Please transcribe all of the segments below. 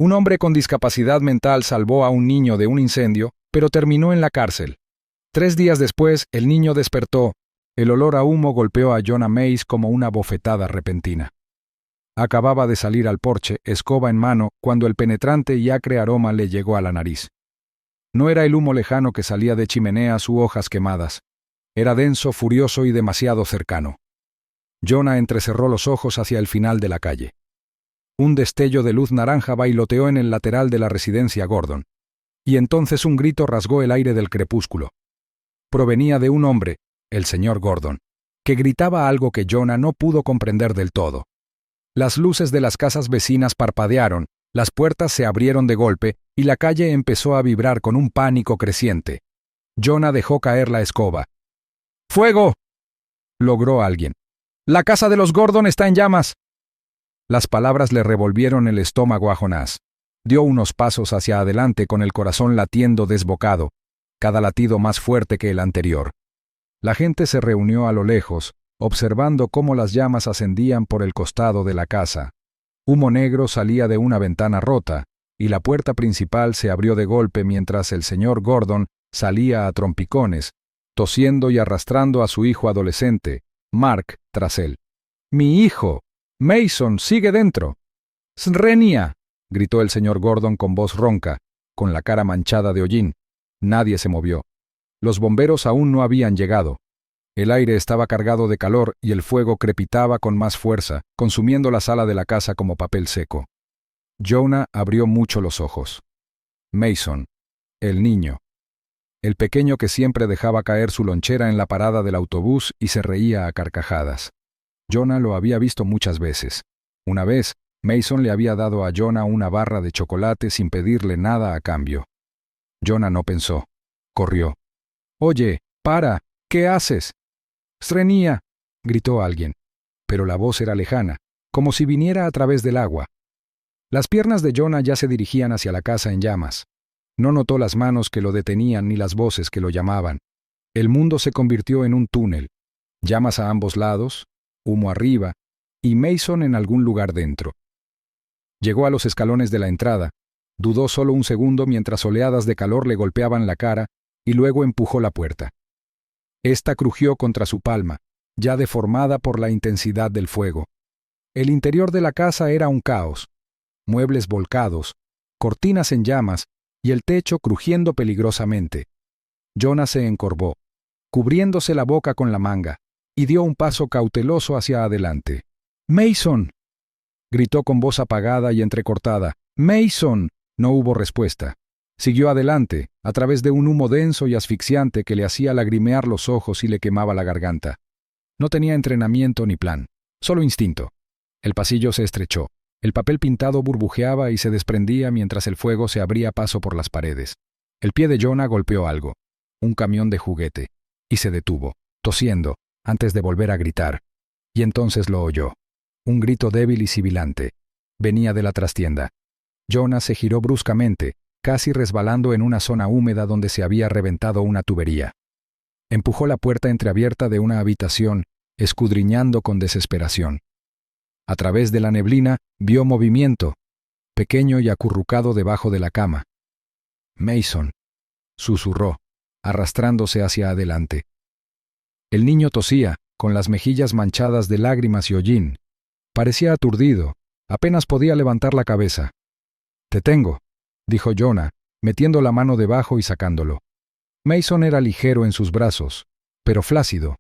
Un hombre con discapacidad mental salvó a un niño de un incendio, pero terminó en la cárcel. 3 días después, el niño despertó. El olor a humo golpeó a Jonah Mace como una bofetada repentina. Acababa de salir al porche, escoba en mano, cuando el penetrante y acre aroma le llegó a la nariz. No era el humo lejano que salía de chimeneas u hojas quemadas. Era denso, furioso y demasiado cercano. Jonah entrecerró los ojos hacia el final de la calle. Un destello de luz naranja bailoteó en el lateral de la residencia Gordon. Y entonces un grito rasgó el aire del crepúsculo. Provenía de un hombre, el señor Gordon, que gritaba algo que Jonah no pudo comprender del todo. Las luces de las casas vecinas parpadearon, las puertas se abrieron de golpe y la calle empezó a vibrar con un pánico creciente. Jonah dejó caer la escoba. ¡Fuego!, logró alguien. ¡La casa de los Gordon está en llamas! Las palabras le revolvieron el estómago a Jonás. Dio unos pasos hacia adelante con el corazón latiendo desbocado, cada latido más fuerte que el anterior. La gente se reunió a lo lejos, observando cómo las llamas ascendían por el costado de la casa. Humo negro salía de una ventana rota, y la puerta principal se abrió de golpe mientras el señor Gordon salía a trompicones, tosiendo y arrastrando a su hijo adolescente, Mark, tras él. «¡Mi hijo! ¡Mason, sigue dentro!» «¡Srenia!», gritó el señor Gordon con voz ronca, con la cara manchada de hollín. Nadie se movió. Los bomberos aún no habían llegado. El aire estaba cargado de calor y el fuego crepitaba con más fuerza, consumiendo la sala de la casa como papel seco. Jonah abrió mucho los ojos. Mason, el niño. El pequeño que siempre dejaba caer su lonchera en la parada del autobús y se reía a carcajadas. Jonah lo había visto muchas veces. Una vez, Mason le había dado a Jonah una barra de chocolate sin pedirle nada a cambio. Jonah no pensó. Corrió. «Oye, para, ¿qué haces?» «Srenia», gritó alguien. Pero la voz era lejana, como si viniera a través del agua. Las piernas de Jonah ya se dirigían hacia la casa en llamas. No notó las manos que lo detenían ni las voces que lo llamaban. El mundo se convirtió en un túnel. Llamas a ambos lados, humo arriba, y Mason en algún lugar dentro. Llegó a los escalones de la entrada. Dudó solo un segundo mientras oleadas de calor le golpeaban la cara y luego empujó la puerta. Esta crujió contra su palma, ya deformada por la intensidad del fuego. El interior de la casa era un caos. Muebles volcados, cortinas en llamas y el techo crujiendo peligrosamente. Jonah se encorvó, cubriéndose la boca con la manga, y dio un paso cauteloso hacia adelante. «¡Mason!», gritó con voz apagada y entrecortada. «¡Mason!». No hubo respuesta. Siguió adelante, a través de un humo denso y asfixiante que le hacía lagrimear los ojos y le quemaba la garganta. No tenía entrenamiento ni plan, solo instinto. El pasillo se estrechó. El papel pintado burbujeaba y se desprendía mientras el fuego se abría paso por las paredes. El pie de Jonah golpeó algo, un camión de juguete, y se detuvo, tosiendo, antes de volver a gritar. Y entonces lo oyó. Un grito débil y sibilante. Venía de la trastienda. Jonah se giró bruscamente, casi resbalando en una zona húmeda donde se había reventado una tubería. Empujó la puerta entreabierta de una habitación, escudriñando con desesperación. A través de la neblina vio movimiento, pequeño y acurrucado debajo de la cama. «Mason», susurró, arrastrándose hacia adelante. El niño tosía, con las mejillas manchadas de lágrimas y hollín. Parecía aturdido, apenas podía levantar la cabeza. «Te tengo», dijo Jonah, metiendo la mano debajo y sacándolo. Mason era ligero en sus brazos, pero flácido.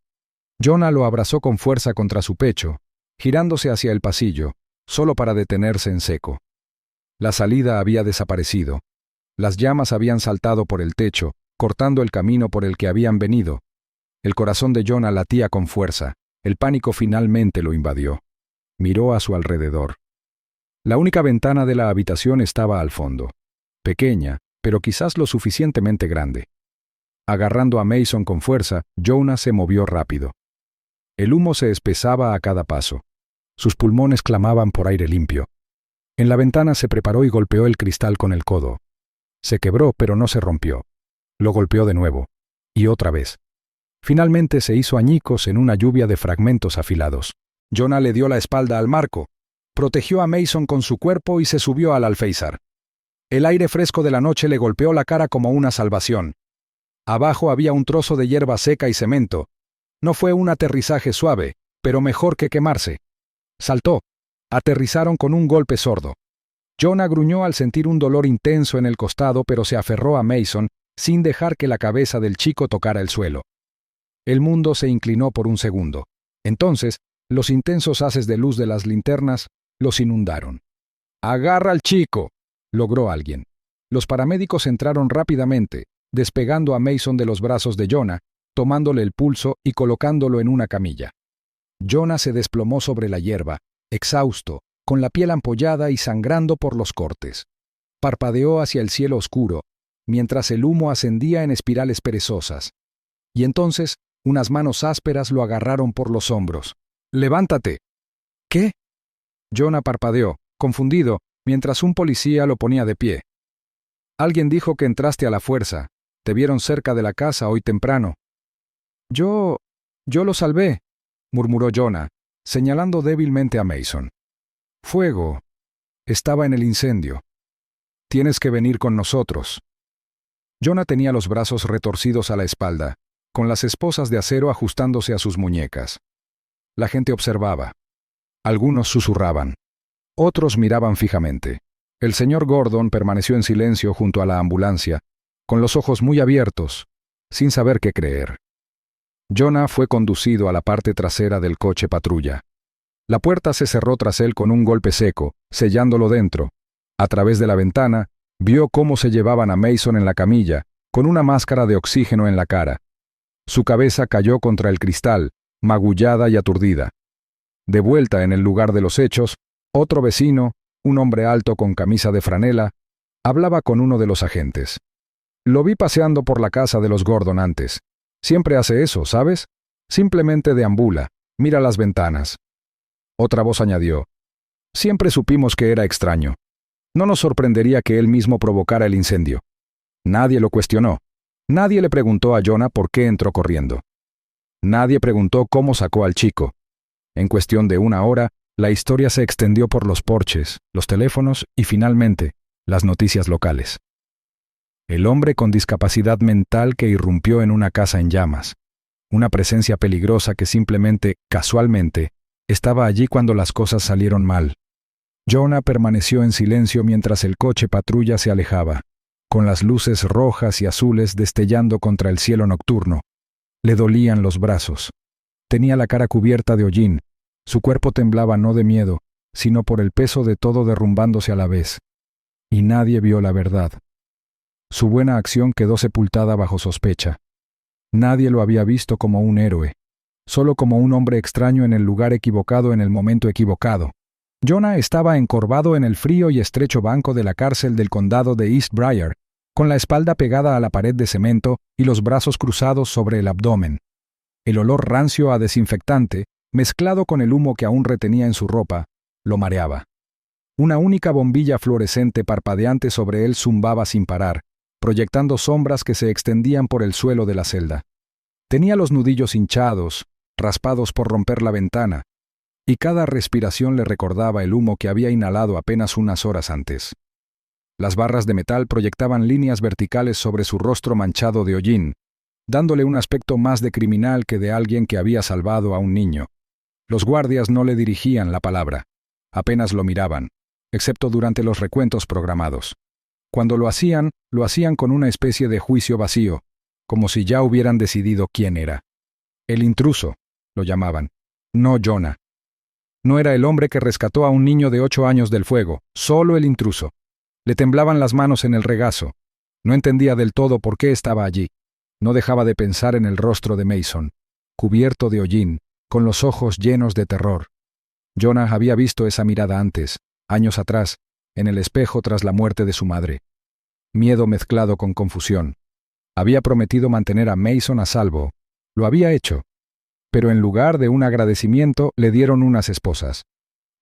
Jonah lo abrazó con fuerza contra su pecho, girándose hacia el pasillo, solo para detenerse en seco. La salida había desaparecido. Las llamas habían saltado por el techo, cortando el camino por el que habían venido. El corazón de Jonah latía con fuerza. El pánico finalmente lo invadió. Miró a su alrededor. La única ventana de la habitación estaba al fondo. Pequeña, pero quizás lo suficientemente grande. Agarrando a Mason con fuerza, Jonah se movió rápido. El humo se espesaba a cada paso. Sus pulmones clamaban por aire limpio. En la ventana se preparó y golpeó el cristal con el codo. Se quebró, pero no se rompió. Lo golpeó de nuevo. Y otra vez. Finalmente se hizo añicos en una lluvia de fragmentos afilados. Jonah le dio la espalda al marco. Protegió a Mason con su cuerpo y se subió al alféizar. El aire fresco de la noche le golpeó la cara como una salvación. Abajo había un trozo de hierba seca y cemento. No fue un aterrizaje suave, pero mejor que quemarse. Saltó. Aterrizaron con un golpe sordo. Jonah gruñó al sentir un dolor intenso en el costado, pero se aferró a Mason sin dejar que la cabeza del chico tocara el suelo. El mundo se inclinó por un segundo. Entonces, los intensos haces de luz de las linternas los inundaron. «¡Agarra al chico!», logró alguien. Los paramédicos entraron rápidamente, despegando a Mason de los brazos de Jonah, tomándole el pulso y colocándolo en una camilla. Jonah se desplomó sobre la hierba, exhausto, con la piel ampollada y sangrando por los cortes. Parpadeó hacia el cielo oscuro, mientras el humo ascendía en espirales perezosas. Y entonces, unas manos ásperas lo agarraron por los hombros. «¡Levántate!». «¿Qué?». Jonah parpadeó, confundido, mientras un policía lo ponía de pie. «Alguien dijo que entraste a la fuerza. Te vieron cerca de la casa hoy temprano». Yo lo salvé», murmuró Jonah, señalando débilmente a Mason. «Fuego. Estaba en el incendio. Tienes que venir con nosotros». Jonah tenía los brazos retorcidos a la espalda, con las esposas de acero ajustándose a sus muñecas. La gente observaba. Algunos susurraban. Otros miraban fijamente. El señor Gordon permaneció en silencio junto a la ambulancia, con los ojos muy abiertos, sin saber qué creer. Jonah fue conducido a la parte trasera del coche patrulla. La puerta se cerró tras él con un golpe seco, sellándolo dentro. A través de la ventana, vio cómo se llevaban a Mason en la camilla, con una máscara de oxígeno en la cara. Su cabeza cayó contra el cristal, magullada y aturdida. De vuelta en el lugar de los hechos, otro vecino, un hombre alto con camisa de franela, hablaba con uno de los agentes. «Lo vi paseando por la casa de los Gordon antes. Siempre hace eso, ¿sabes? Simplemente deambula, mira las ventanas». Otra voz añadió: «Siempre supimos que era extraño. No nos sorprendería que él mismo provocara el incendio». Nadie lo cuestionó. Nadie le preguntó a Jonah por qué entró corriendo. Nadie preguntó cómo sacó al chico. En cuestión de una hora, la historia se extendió por los porches, los teléfonos y, finalmente, las noticias locales. El hombre con discapacidad mental que irrumpió en una casa en llamas. Una presencia peligrosa que simplemente, casualmente, estaba allí cuando las cosas salieron mal. Jonah permaneció en silencio mientras el coche patrulla se alejaba, con las luces rojas y azules destellando contra el cielo nocturno. Le dolían los brazos. Tenía la cara cubierta de hollín. Su cuerpo temblaba no de miedo, sino por el peso de todo derrumbándose a la vez. Y nadie vio la verdad. Su buena acción quedó sepultada bajo sospecha. Nadie lo había visto como un héroe, solo como un hombre extraño en el lugar equivocado en el momento equivocado. Jonah estaba encorvado en el frío y estrecho banco de la cárcel del condado de East Briar, con la espalda pegada a la pared de cemento y los brazos cruzados sobre el abdomen. El olor rancio a desinfectante, mezclado con el humo que aún retenía en su ropa, lo mareaba. Una única bombilla fluorescente parpadeante sobre él zumbaba sin parar, proyectando sombras que se extendían por el suelo de la celda. Tenía los nudillos hinchados, raspados por romper la ventana, y cada respiración le recordaba el humo que había inhalado apenas unas horas antes. Las barras de metal proyectaban líneas verticales sobre su rostro manchado de hollín, dándole un aspecto más de criminal que de alguien que había salvado a un niño. Los guardias no le dirigían la palabra, apenas lo miraban, excepto durante los recuentos programados. Cuando lo hacían con una especie de juicio vacío, como si ya hubieran decidido quién era. El intruso, lo llamaban, no Jonah. No era el hombre que rescató a un niño de 8 años del fuego, solo el intruso. Le temblaban las manos en el regazo. No entendía del todo por qué estaba allí. No dejaba de pensar en el rostro de Mason, cubierto de hollín, con los ojos llenos de terror. Jonah había visto esa mirada antes, años atrás, en el espejo tras la muerte de su madre. Miedo mezclado con confusión. Había prometido mantener a Mason a salvo. Lo había hecho. Pero en lugar de un agradecimiento, le dieron unas esposas.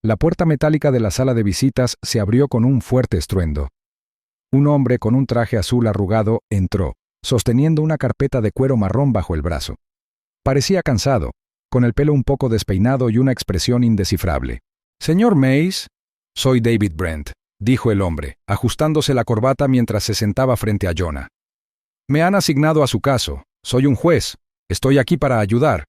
La puerta metálica de la sala de visitas se abrió con un fuerte estruendo. Un hombre con un traje azul arrugado entró, sosteniendo una carpeta de cuero marrón bajo el brazo. Parecía cansado, con el pelo un poco despeinado y una expresión indescifrable. «Señor Mays, soy David Brent», dijo el hombre, ajustándose la corbata mientras se sentaba frente a Jonah. Me han asignado a su caso. Soy un juez. Estoy aquí para ayudar.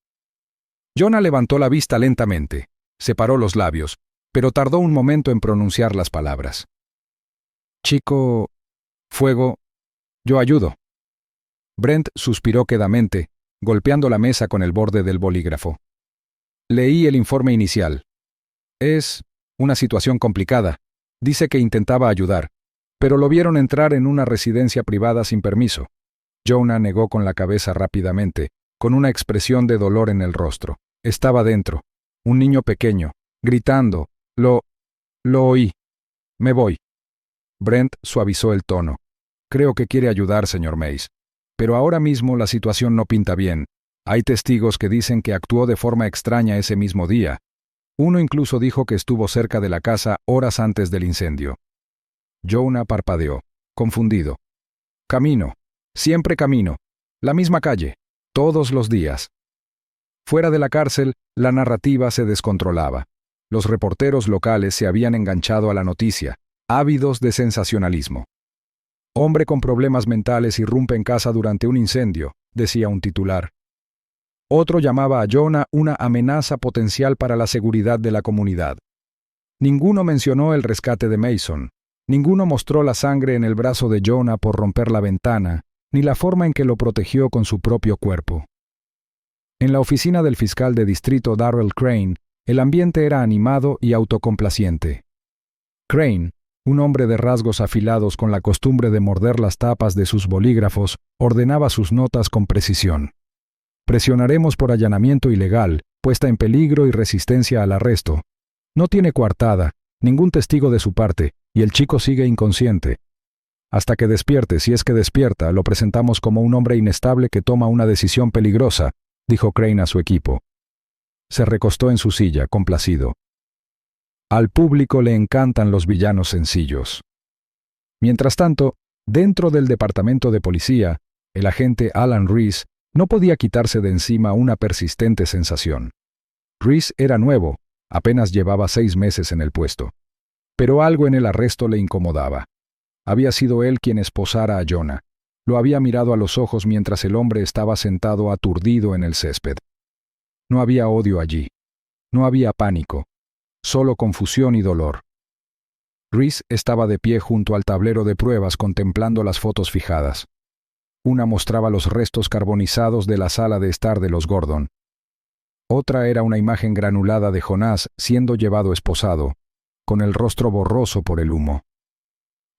Jonah levantó la vista lentamente, separó los labios, pero tardó un momento en pronunciar las palabras. Chico, fuego, yo ayudo. Brent suspiró quedamente, golpeando la mesa con el borde del bolígrafo. Leí el informe inicial. Es una situación complicada. Dice que intentaba ayudar, pero lo vieron entrar en una residencia privada sin permiso. Jonah negó con la cabeza rápidamente, con una expresión de dolor en el rostro. Estaba dentro, un niño pequeño, gritando. Lo oí. Me voy. Brent suavizó el tono. Creo que quiere ayudar, señor Mays. Pero ahora mismo la situación no pinta bien. Hay testigos que dicen que actuó de forma extraña ese mismo día. Uno incluso dijo que estuvo cerca de la casa horas antes del incendio. Jonah parpadeó, confundido. Camino. Siempre camino. La misma calle. Todos los días. Fuera de la cárcel, la narrativa se descontrolaba. Los reporteros locales se habían enganchado a la noticia, ávidos de sensacionalismo. Hombre con problemas mentales irrumpe en casa durante un incendio, decía un titular. Otro llamaba a Jonah una amenaza potencial para la seguridad de la comunidad. Ninguno mencionó el rescate de Mason. Ninguno mostró la sangre en el brazo de Jonah por romper la ventana, ni la forma en que lo protegió con su propio cuerpo. En la oficina del fiscal de distrito Darrell Crane, el ambiente era animado y autocomplaciente. Crane, un hombre de rasgos afilados con la costumbre de morder las tapas de sus bolígrafos, ordenaba sus notas con precisión. Presionaremos por allanamiento ilegal, puesta en peligro y resistencia al arresto. No tiene coartada, ningún testigo de su parte, y el chico sigue inconsciente. Hasta que despierte, si es que despierta, lo presentamos como un hombre inestable que toma una decisión peligrosa, dijo Crane a su equipo. Se recostó en su silla, complacido. Al público le encantan los villanos sencillos. Mientras tanto, dentro del departamento de policía, el agente Alan Reese no podía quitarse de encima una persistente sensación. Reese era nuevo, apenas llevaba 6 meses en el puesto. Pero algo en el arresto le incomodaba. Había sido él quien esposara a Jonah. Lo había mirado a los ojos mientras el hombre estaba sentado aturdido en el césped. No había odio allí. No había pánico. Solo confusión y dolor. Reese estaba de pie junto al tablero de pruebas contemplando las fotos fijadas. Una mostraba los restos carbonizados de la sala de estar de los Gordon. Otra era una imagen granulada de Jonás siendo llevado esposado, con el rostro borroso por el humo.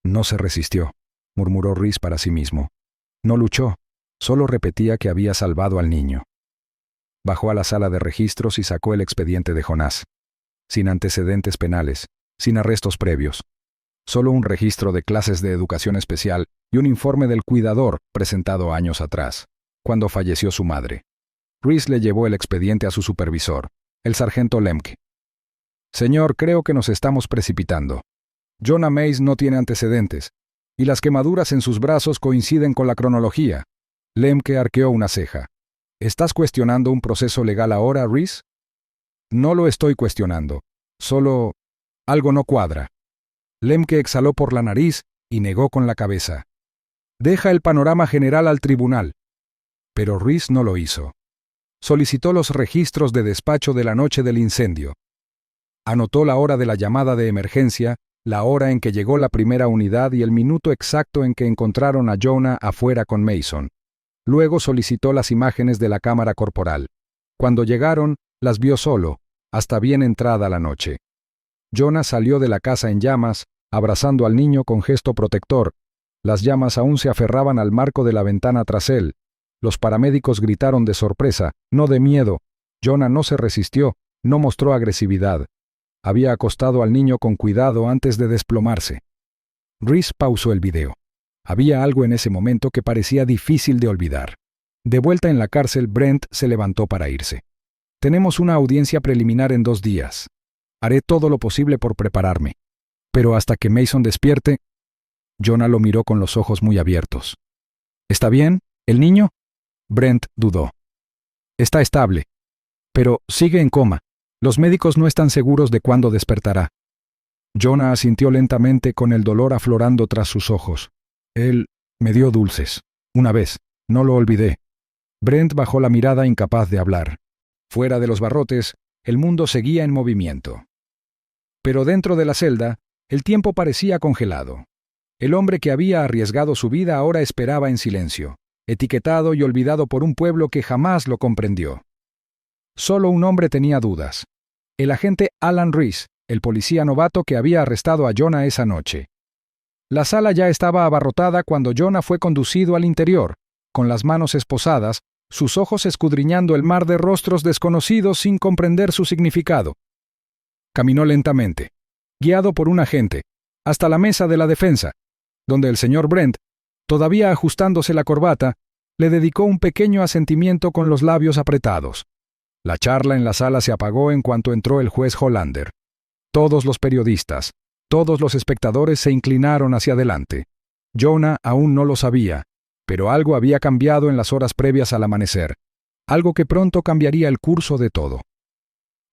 No se resistió, murmuró Reese para sí mismo. No luchó, solo repetía que había salvado al niño. Bajó a la sala de registros y sacó el expediente de Jonás. Sin antecedentes penales, sin arrestos previos. Solo un registro de clases de educación especial y un informe del cuidador presentado años atrás, cuando falleció su madre. Reese le llevó el expediente a su supervisor, el sargento Lemke. Señor, creo que nos estamos precipitando. Jonah Mays no tiene antecedentes, y las quemaduras en sus brazos coinciden con la cronología. Lemke arqueó una ceja. ¿Estás cuestionando un proceso legal ahora, Reese? No lo estoy cuestionando. Solo algo no cuadra. Lemke exhaló por la nariz y negó con la cabeza. Deja el panorama general al tribunal. Pero Reese no lo hizo. Solicitó los registros de despacho de la noche del incendio. Anotó la hora de la llamada de emergencia, la hora en que llegó la primera unidad y el minuto exacto en que encontraron a Jonah afuera con Mason. Luego solicitó las imágenes de la cámara corporal. Cuando llegaron, las vio solo, hasta bien entrada la noche. Jonah salió de la casa en llamas, abrazando al niño con gesto protector. Las llamas aún se aferraban al marco de la ventana tras él. Los paramédicos gritaron de sorpresa, no de miedo. Jonah no se resistió, no mostró agresividad. Había acostado al niño con cuidado antes de desplomarse. Reese pausó el video. Había algo en ese momento que parecía difícil de olvidar. De vuelta en la cárcel, Brent se levantó para irse. Tenemos una audiencia preliminar en 2 días. Haré todo lo posible por prepararme. Pero hasta que Mason despierte... Jonah lo miró con los ojos muy abiertos. ¿Está bien, el niño? Brent dudó. Está estable. Pero sigue en coma. Los médicos no están seguros de cuándo despertará. Jonah asintió lentamente con el dolor aflorando tras sus ojos. Él me dio dulces. Una vez. No lo olvidé. Brent bajó la mirada incapaz de hablar. Fuera de los barrotes, el mundo seguía en movimiento. Pero dentro de la celda, el tiempo parecía congelado. El hombre que había arriesgado su vida ahora esperaba en silencio, etiquetado y olvidado por un pueblo que jamás lo comprendió. Solo un hombre tenía dudas. El agente Alan Reese, el policía novato que había arrestado a Jonah esa noche. La sala ya estaba abarrotada cuando Jonah fue conducido al interior, con las manos esposadas, sus ojos escudriñando el mar de rostros desconocidos sin comprender su significado. Caminó lentamente, guiado por un agente, hasta la mesa de la defensa, donde el señor Brent, todavía ajustándose la corbata, le dedicó un pequeño asentimiento con los labios apretados. La charla en la sala se apagó en cuanto entró el juez Hollander. Todos los periodistas, todos los espectadores se inclinaron hacia adelante. Jonah aún no lo sabía, pero algo había cambiado en las horas previas al amanecer, algo que pronto cambiaría el curso de todo.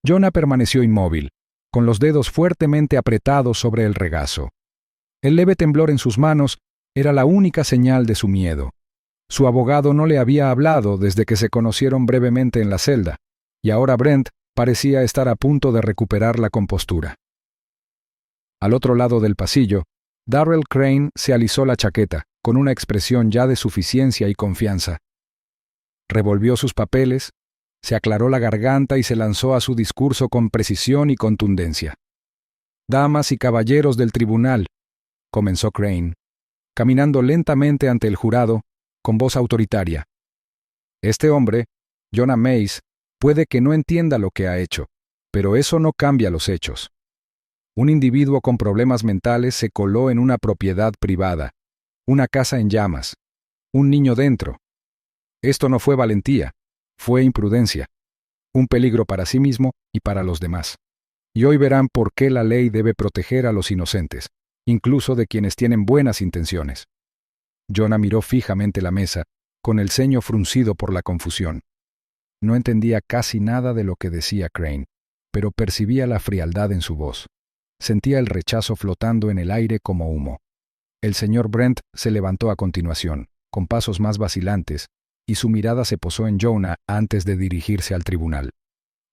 Jonah permaneció inmóvil, con los dedos fuertemente apretados sobre el regazo. El leve temblor en sus manos era la única señal de su miedo. Su abogado no le había hablado desde que se conocieron brevemente en la celda, y ahora Brent parecía estar a punto de recuperar la compostura. Al otro lado del pasillo, Darrell Crane se alisó la chaqueta, con una expresión ya de suficiencia y confianza. Revolvió sus papeles, se aclaró la garganta y se lanzó a su discurso con precisión y contundencia. «Damas y caballeros del tribunal», comenzó Crane, caminando lentamente ante el jurado, con voz autoritaria. «Este hombre, Jonah Mays, puede que no entienda lo que ha hecho, pero eso no cambia los hechos. Un individuo con problemas mentales se coló en una propiedad privada, una casa en llamas, un niño dentro. Esto no fue valentía, fue imprudencia, un peligro para sí mismo y para los demás. Y hoy verán por qué la ley debe proteger a los inocentes, incluso de quienes tienen buenas intenciones». Jonah miró fijamente la mesa, con el ceño fruncido por la confusión. No entendía casi nada de lo que decía Crane, pero percibía la frialdad en su voz. Sentía el rechazo flotando en el aire como humo. El señor Brent se levantó a continuación, con pasos más vacilantes, y su mirada se posó en Jonah antes de dirigirse al tribunal.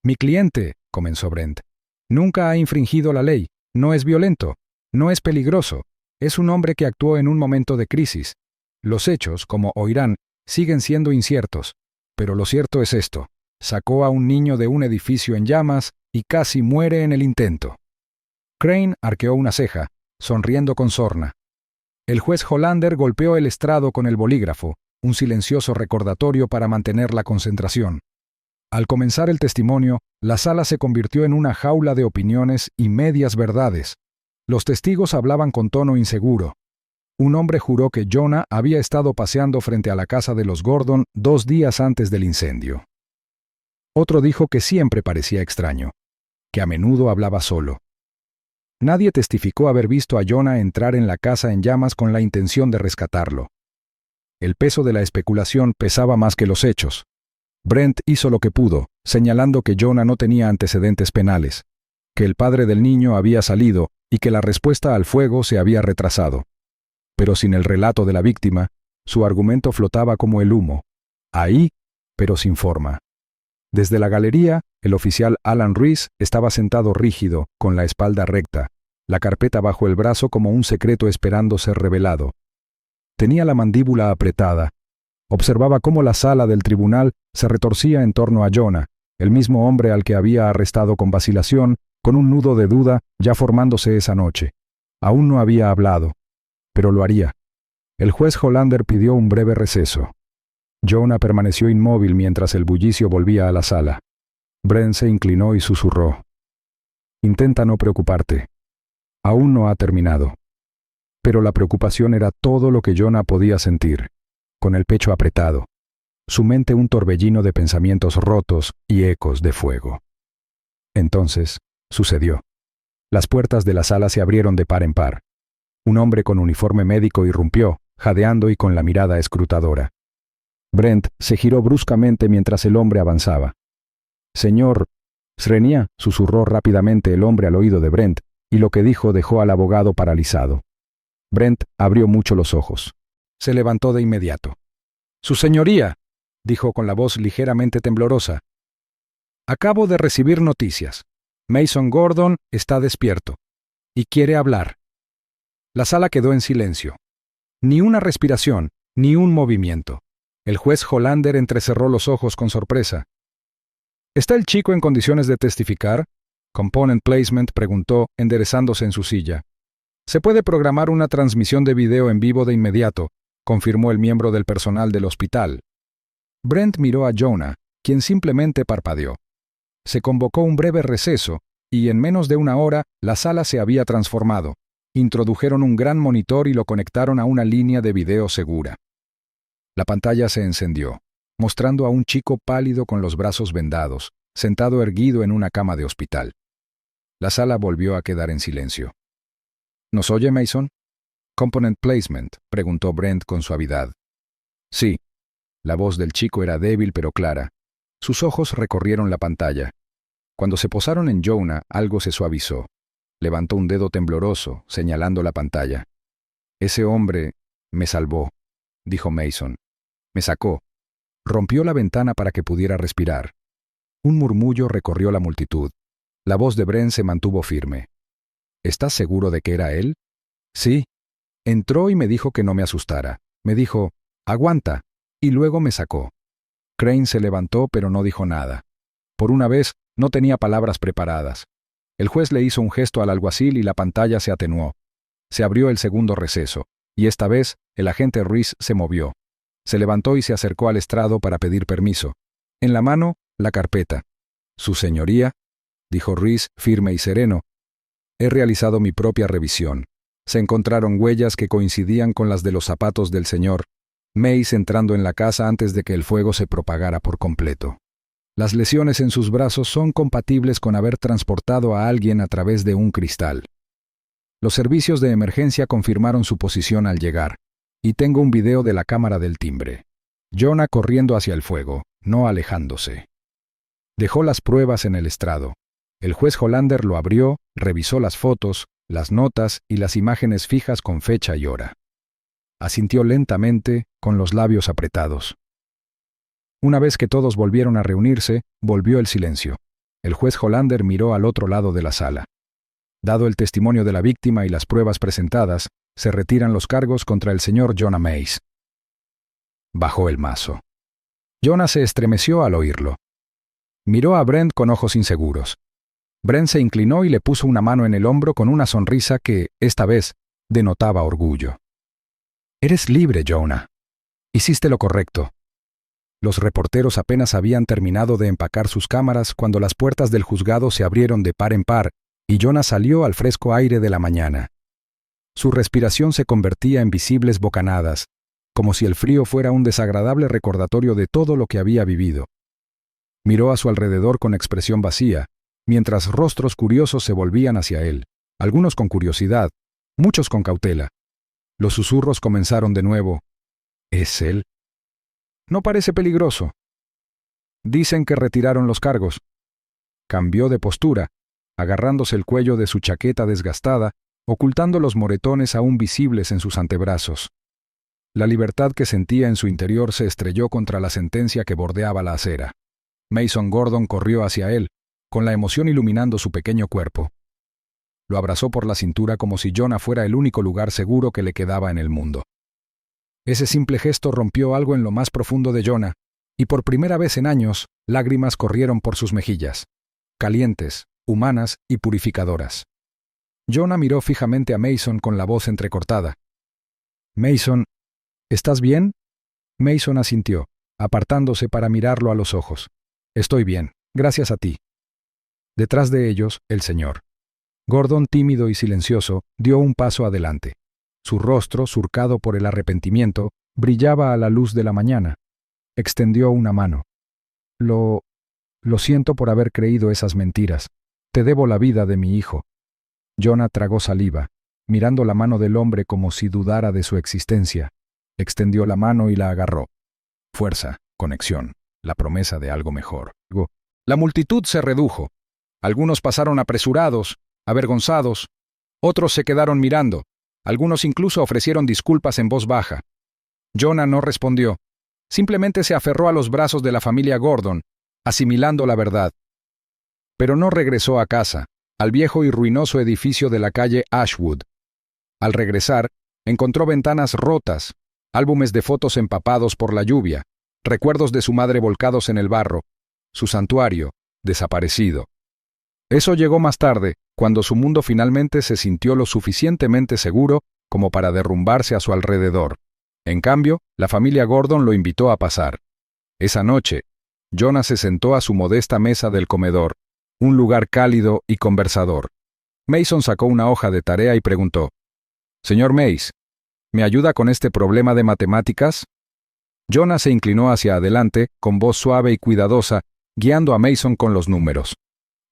«Mi cliente», comenzó Brent, «nunca ha infringido la ley, no es violento, no es peligroso, es un hombre que actuó en un momento de crisis. Los hechos, como oirán, siguen siendo inciertos, pero lo cierto es esto: sacó a un niño de un edificio en llamas y casi muere en el intento». Crane arqueó una ceja, sonriendo con sorna. El juez Hollander golpeó el estrado con el bolígrafo, un silencioso recordatorio para mantener la concentración. Al comenzar el testimonio, la sala se convirtió en una jaula de opiniones y medias verdades. Los testigos hablaban con tono inseguro. Un hombre juró que Jonah había estado paseando frente a la casa de los Gordon 2 días antes del incendio. Otro dijo que siempre parecía extraño, que a menudo hablaba solo. Nadie testificó haber visto a Jonah entrar en la casa en llamas con la intención de rescatarlo. El peso de la especulación pesaba más que los hechos. Brent hizo lo que pudo, señalando que Jonah no tenía antecedentes penales, que el padre del niño había salido y que la respuesta al fuego se había retrasado. Pero sin el relato de la víctima, su argumento flotaba como el humo. Ahí, pero sin forma. Desde la galería, el oficial Alan Reese estaba sentado rígido, con la espalda recta, la carpeta bajo el brazo como un secreto esperando ser revelado. Tenía la mandíbula apretada. Observaba cómo la sala del tribunal se retorcía en torno a Jonah, el mismo hombre al que había arrestado con vacilación, con un nudo de duda ya formándose esa noche. Aún no había hablado, pero lo haría. El juez Hollander pidió un breve receso. Jonah permaneció inmóvil mientras el bullicio volvía a la sala. Brent se inclinó y susurró: «Intenta no preocuparte. Aún no ha terminado». Pero la preocupación era todo lo que Jonah podía sentir, con el pecho apretado, su mente un torbellino de pensamientos rotos y ecos de fuego. Entonces, sucedió. Las puertas de la sala se abrieron de par en par. Un hombre con uniforme médico irrumpió, jadeando y con la mirada escrutadora. Brent se giró bruscamente mientras el hombre avanzaba. «Señor Srenia», susurró rápidamente el hombre al oído de Brent, y lo que dijo dejó al abogado paralizado. Brent abrió mucho los ojos. Se levantó de inmediato. «Su señoría», dijo con la voz ligeramente temblorosa, «acabo de recibir noticias. Mason Gordon está despierto y quiere hablar». La sala quedó en silencio. Ni una respiración, ni un movimiento. El juez Hollander entrecerró los ojos con sorpresa. «¿Está el chico en condiciones de testificar?», Component Placement preguntó, enderezándose en su silla. «Se puede programar una transmisión de video en vivo de inmediato», confirmó el miembro del personal del hospital. Brent miró a Jonah, quien simplemente parpadeó. Se convocó un breve receso, y en menos de una hora la sala se había transformado. Introdujeron un gran monitor y lo conectaron a una línea de video segura. La pantalla se encendió, mostrando a un chico pálido con los brazos vendados, sentado erguido en una cama de hospital. La sala volvió a quedar en silencio. «¿Nos oye, Mason?» «Component Placement», preguntó Brent con suavidad. «Sí». La voz del chico era débil pero clara. Sus ojos recorrieron la pantalla. Cuando se posaron en Jonah, algo se suavizó. Levantó un dedo tembloroso, señalando la pantalla. «Ese hombre me salvó», dijo Mason. «Me sacó. Rompió la ventana para que pudiera respirar». Un murmullo recorrió la multitud. La voz de Brent se mantuvo firme. «¿Estás seguro de que era él?» «Sí». Entró y me dijo que no me asustara. Me dijo, «Aguanta», y luego me sacó. Crane se levantó pero no dijo nada. Por una vez, no tenía palabras preparadas. El juez le hizo un gesto al alguacil y la pantalla se atenuó. Se abrió el segundo receso, y esta vez el agente Reese se movió. Se levantó y se acercó al estrado para pedir permiso. En la mano, la carpeta. «Su señoría», dijo Reese, firme y sereno, «he realizado mi propia revisión. Se encontraron huellas que coincidían con las de los zapatos del señor Mace entrando en la casa antes de que el fuego se propagara por completo. Las lesiones en sus brazos son compatibles con haber transportado a alguien a través de un cristal. Los servicios de emergencia confirmaron su posición al llegar, y tengo un video de la cámara del timbre. Jonah corriendo hacia el fuego, no alejándose. Dejó las pruebas en el estrado. El juez Hollander lo abrió, revisó las fotos, las notas y las imágenes fijas con fecha y hora. Asintió lentamente, con los labios apretados. Una vez que todos volvieron a reunirse, volvió el silencio. El juez Hollander miró al otro lado de la sala. Dado el testimonio de la víctima y las pruebas presentadas, se retiran los cargos contra el señor Jonah Mace. Bajó el mazo. Jonah se estremeció al oírlo. Miró a Brent con ojos inseguros. Brent se inclinó y le puso una mano en el hombro con una sonrisa que, esta vez, denotaba orgullo. «Eres libre, Jonah. Hiciste lo correcto». Los reporteros apenas habían terminado de empacar sus cámaras cuando las puertas del juzgado se abrieron de par en par y Jonah salió al fresco aire de la mañana. Su respiración se convertía en visibles bocanadas, como si el frío fuera un desagradable recordatorio de todo lo que había vivido. Miró a su alrededor con expresión vacía, mientras rostros curiosos se volvían hacia él, algunos con curiosidad, muchos con cautela. Los susurros comenzaron de nuevo. ¿Es él? No parece peligroso. Dicen que retiraron los cargos. Cambió de postura, agarrándose el cuello de su chaqueta desgastada, ocultando los moretones aún visibles en sus antebrazos. La libertad que sentía en su interior se estrelló contra la sentencia que bordeaba la acera. Mason Gordon corrió hacia él, con la emoción iluminando su pequeño cuerpo. Lo abrazó por la cintura como si Jonah fuera el único lugar seguro que le quedaba en el mundo. Ese simple gesto rompió algo en lo más profundo de Jonah, y por primera vez en años, lágrimas corrieron por sus mejillas, calientes, humanas y purificadoras. Jonah miró fijamente a Mason con la voz entrecortada. «Mason, ¿estás bien?» Mason asintió, apartándose para mirarlo a los ojos. «Estoy bien, gracias a ti». Detrás de ellos, el señor. Gordon, tímido y silencioso, dio un paso adelante. Su rostro, surcado por el arrepentimiento, brillaba a la luz de la mañana. Extendió una mano. Lo siento por haber creído esas mentiras. Te debo la vida de mi hijo». Jonah tragó saliva, mirando la mano del hombre como si dudara de su existencia. Extendió la mano y la agarró. Fuerza, conexión, la promesa de algo mejor. La multitud se redujo. Algunos pasaron apresurados, avergonzados, Otros se quedaron mirando. Algunos incluso ofrecieron disculpas en voz baja. Jonah no respondió. Simplemente se aferró a los brazos de la familia Gordon, asimilando la verdad. Pero no regresó a casa, al viejo y ruinoso edificio de la calle Ashwood. Al regresar, encontró ventanas rotas, álbumes de fotos empapados por la lluvia, recuerdos de su madre volcados en el barro, su santuario, desaparecido. Eso llegó más tarde, cuando su mundo finalmente se sintió lo suficientemente seguro como para derrumbarse a su alrededor. En cambio, la familia Gordon lo invitó a pasar. Esa noche, Jonah se sentó a su modesta mesa del comedor, un lugar cálido y conversador. Mason sacó una hoja de tarea y preguntó: «Señor Mays, ¿me ayuda con este problema de matemáticas?» Jonah se inclinó hacia adelante, con voz suave y cuidadosa, guiando a Mason con los números.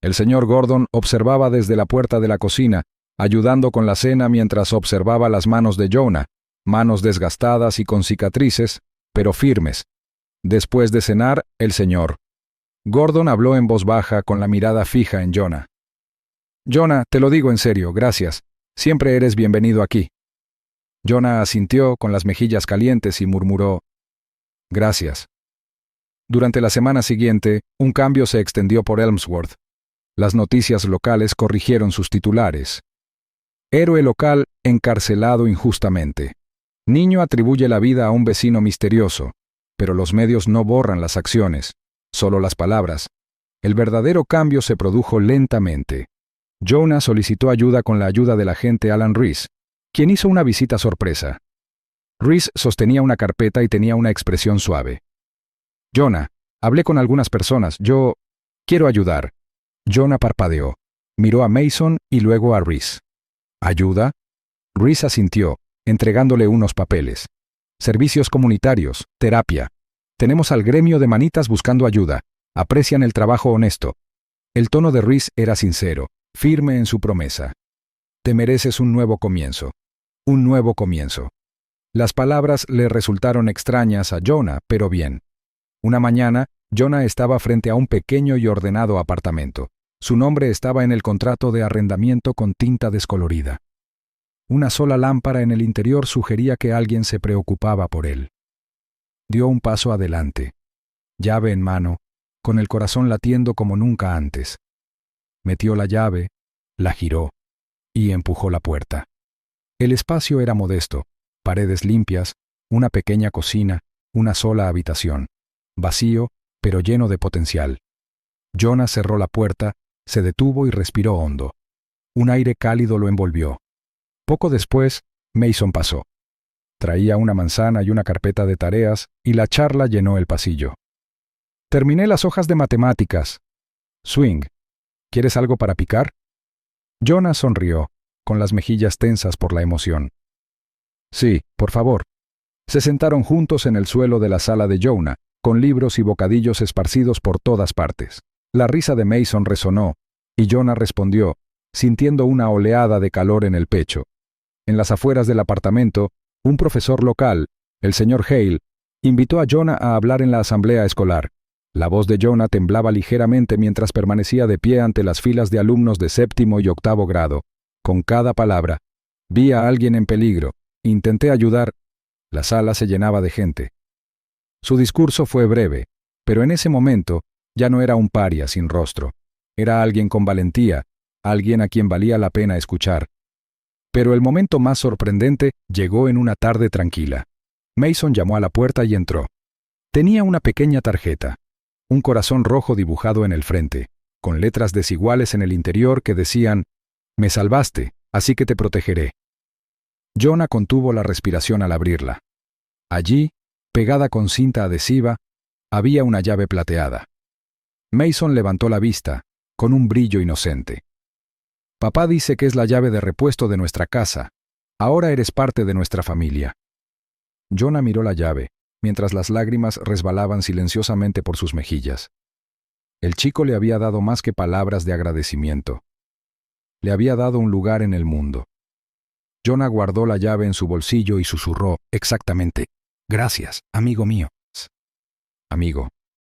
El señor Gordon observaba desde la puerta de la cocina, ayudando con la cena mientras observaba las manos de Jonah, manos desgastadas y con cicatrices, pero firmes. Después de cenar, el señor Gordon habló en voz baja con la mirada fija en Jonah. «Jonah, te lo digo en serio, gracias. Siempre eres bienvenido aquí». Jonah asintió con las mejillas calientes y murmuró: «Gracias». Durante la semana siguiente, un cambio se extendió por Elmsworth. Las noticias locales corrigieron sus titulares. Héroe local encarcelado injustamente. Niño atribuye la vida a un vecino misterioso, pero los medios no borran las acciones, solo las palabras. El verdadero cambio se produjo lentamente. Jonah solicitó ayuda con la ayuda del agente Alan Reese, quien hizo una visita sorpresa. Reese sostenía una carpeta y tenía una expresión suave. «Jonah, hablé con algunas personas. Yo quiero ayudar». Jonah parpadeó, miró a Mason y luego a Reese. «¿Ayuda?» Reese asintió, entregándole unos papeles. «Servicios comunitarios, terapia. Tenemos al gremio de manitas buscando ayuda. Aprecian el trabajo honesto». El tono de Reese era sincero, firme en su promesa. «Te mereces un nuevo comienzo. Un nuevo comienzo». Las palabras le resultaron extrañas a Jonah, pero bien. Una mañana, Jonah estaba frente a un pequeño y ordenado apartamento. Su nombre estaba en el contrato de arrendamiento con tinta descolorida. Una sola lámpara en el interior sugería que alguien se preocupaba por él. Dio un paso adelante, llave en mano, con el corazón latiendo como nunca antes. Metió la llave, la giró y empujó la puerta. El espacio era modesto, paredes limpias, una pequeña cocina, una sola habitación. Vacío, pero lleno de potencial. Jonah cerró la puerta, se detuvo y respiró hondo. Un aire cálido lo envolvió. Poco después, Mason pasó. Traía una manzana y una carpeta de tareas, y la charla llenó el pasillo. «Terminé las hojas de matemáticas. Swing, ¿quieres algo para picar?» Jonah sonrió, con las mejillas tensas por la emoción. «Sí, por favor». Se sentaron juntos en el suelo de la sala de Jonah, con libros y bocadillos esparcidos por todas partes. La risa de Mason resonó, y Jonah respondió, sintiendo una oleada de calor en el pecho. En las afueras del apartamento, un profesor local, el señor Hale, invitó a Jonah a hablar en la asamblea escolar. La voz de Jonah temblaba ligeramente mientras permanecía de pie ante las filas de alumnos de séptimo y octavo grado. Con cada palabra, vi a alguien en peligro, intenté ayudar. La sala se llenaba de gente. Su discurso fue breve, pero en ese momento ya no era un paria sin rostro. Era alguien con valentía, alguien a quien valía la pena escuchar. Pero el momento más sorprendente llegó en una tarde tranquila. Mason llamó a la puerta y entró. Tenía una pequeña tarjeta, un corazón rojo dibujado en el frente, con letras desiguales en el interior que decían: «Me salvaste, así que te protegeré». Jonah contuvo la respiración al abrirla. Allí, pegada con cinta adhesiva, había una llave plateada. Mason levantó la vista, con un brillo inocente. «Papá dice que es la llave de repuesto de nuestra casa. Ahora eres parte de nuestra familia». Jonah miró la llave, mientras las lágrimas resbalaban silenciosamente por sus mejillas. El chico le había dado más que palabras de agradecimiento. Le había dado un lugar en el mundo. Jonah guardó la llave en su bolsillo y susurró: «Exactamente. Gracias, amigo mío». «Amigo».